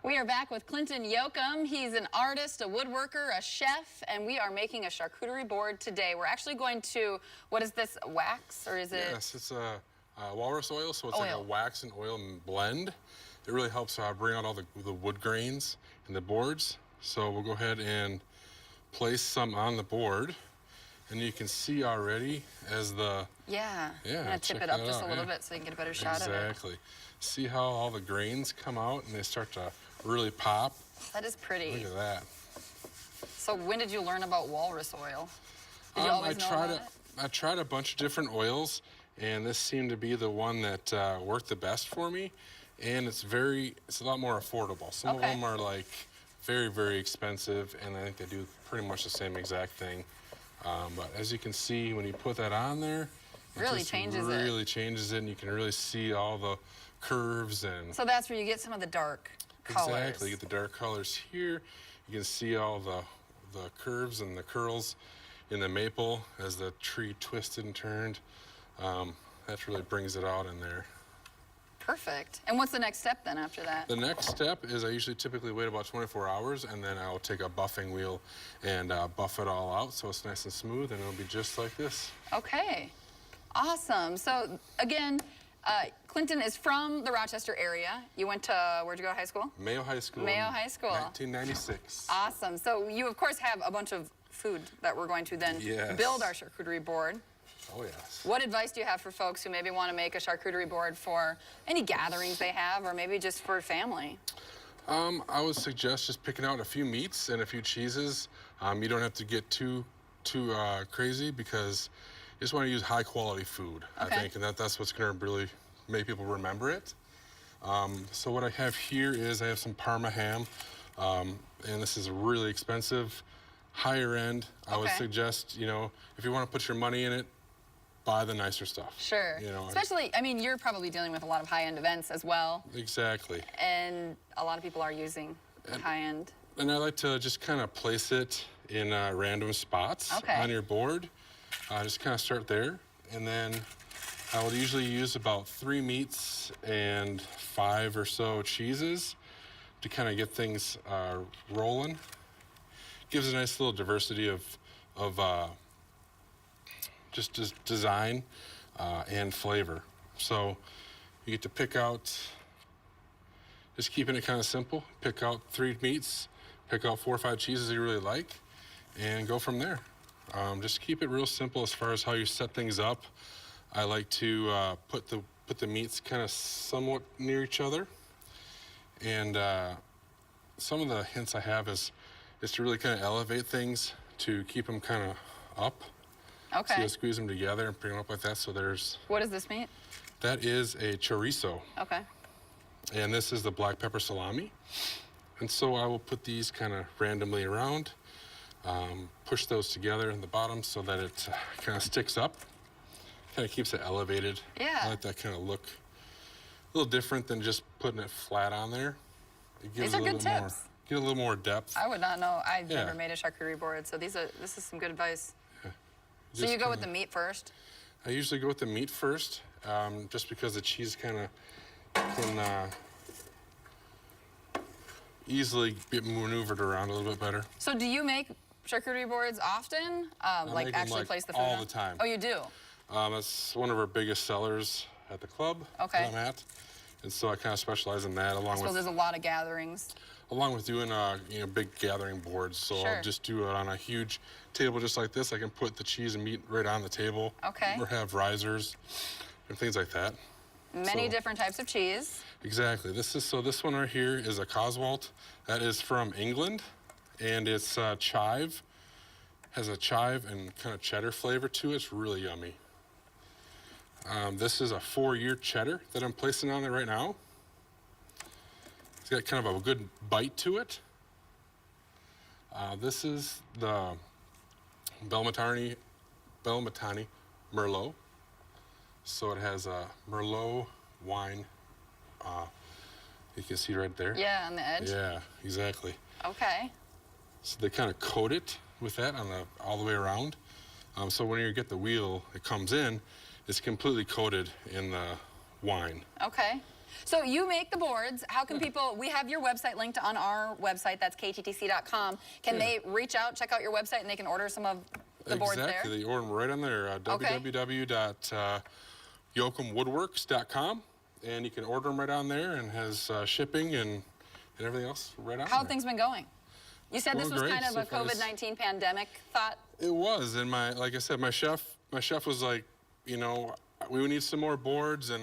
We are back with Clinton Yoakum. He's an artist, a woodworker, a chef, and we are making a charcuterie board today. We're actually going to, what is this, wax, or is it? Yes, it's a walrus oil, so it's like a wax and oil blend. It really helps bring out all the wood grains in the boards. So we'll go ahead and place some on the board, and you can see already as the... Yeah, I'm gonna tip it up just a little bit so you can get a better shot of it. Exactly. See how all the grains come out and they start to really pop? That is pretty. Look at that. So when did you learn about walrus oil? Did you always know about it? I tried a bunch of different oils, and this seemed to be the one that worked the best for me. And it's a lot more affordable. Some of them are like very, very expensive, and I think they do pretty much the same exact thing. But as you can see, when you put that on there, it really changes it, and you can really see all the curves. And so that's where you get some of the dark colors. Exactly, you get the dark colors here. You can see all the curves and the curls in the maple as the tree twisted and turned. That really brings it out in there. Perfect. And what's the next step then after that? The next step is I typically wait about 24 hours, and then I'll take a buffing wheel and buff it all out so it's nice and smooth, and it'll be just like this. Okay. Awesome. So again, Clinton is from the Rochester area. You went to, where'd you go to high school? Mayo High School. Mayo High School. 1996. Awesome. So you, of course, have a bunch of food that we're going to then build our charcuterie board. Oh, yes. What advice do you have for folks who maybe want to make a charcuterie board for any gatherings they have, or maybe just for family? I would suggest just picking out a few meats and a few cheeses. You don't have to get too crazy, because you just want to use high-quality food, I think, and that's what's going to really make people remember it. So what I have here is I have some Parma ham, and this is really expensive, higher end. I would suggest, you know, if you want to put your money in it, buy the nicer stuff. Sure. You know, especially, I mean, you're probably dealing with a lot of high-end events as well. Exactly. And a lot of people are using the high-end. And I like to just kind of place it in random spots on your board. Just kind of start there, and then I would usually use about 3 meats and 5 or so cheeses to kind of get things rolling. Gives a nice little diversity of just design and flavor. So you get to pick out, just keeping it kind of simple, pick out 3 meats, pick out 4 or 5 cheeses you really like, and go from there. Just keep it real simple as far as how you set things up. I like to put the meats kind of somewhat near each other, and some of the hints I have is to really kind of elevate things to keep them kind of up. Okay. So you squeeze them together and bring them up like that. So there's. What is this meat? That is a chorizo. Okay. And this is the black pepper salami. And so I will put these kind of randomly around. Push those together in the bottom so that it kind of sticks up. Kind of keeps it elevated. Yeah. I like that kind of look. A little different than just putting it flat on there. It gives These are good tips. Get a little more depth. I would not know. I've never made a charcuterie board, so this is some good advice. Yeah. So you go with the meat first? I usually go with the meat first, just because the cheese kind of can easily get maneuvered around a little bit better. So do you make charcuterie boards often? Like actually place the food all on? the time. Oh, you do? That's one of our biggest sellers at the club that I'm at. And so I kind of specialize in that, along with... there's a lot of gatherings. Along with doing, you know, big gathering boards. So I'll just do it on a huge table just like this. I can put the cheese and meat right on the table. Or have risers and things like that. Many different types of cheese. Exactly. This one right here is a Coswalt. That is from England, and it's chive. Has a chive and kind of cheddar flavor to it. It's really yummy. This is a 4-year cheddar that I'm placing on it right now. It's got kind of a good bite to it. This is the Belmatani Merlot. So it has a Merlot wine. You can see right there. Yeah, on the edge. Yeah, exactly. Okay. So they kind of coat it with that on all the way around. So when you get the wheel, it comes in, it's completely coated in the wine. Okay. So you make the boards. How can people, we have your website linked on our website, that's kttc.com. Can they reach out, check out your website, and they can order some of the boards there? Exactly, they order them right on there, www.yoakumwoodworks.com, and you can order them right on there, and has shipping and everything else right on How have there. things been going? You said this was Great. kind of So a far, COVID-19 pandemic thought. It was, and like I said, my chef was like, you know, we would need some more boards, and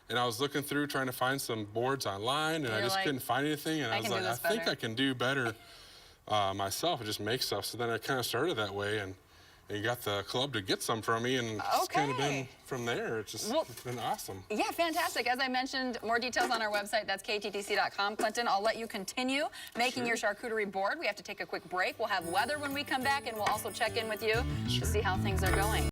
I was looking through trying to find some boards online, and I just couldn't find anything, and I was like, I think I can do better myself and just make stuff. So then I kind of started that way, and got the club to get some from me, and it's kind of been from there. It's just it's been awesome. Yeah, fantastic. As I mentioned, more details on our website. That's kttc.com. Clinton, I'll let you continue making your charcuterie board. We have to take a quick break. We'll have weather when we come back, and we'll also check in with you to see how things are going.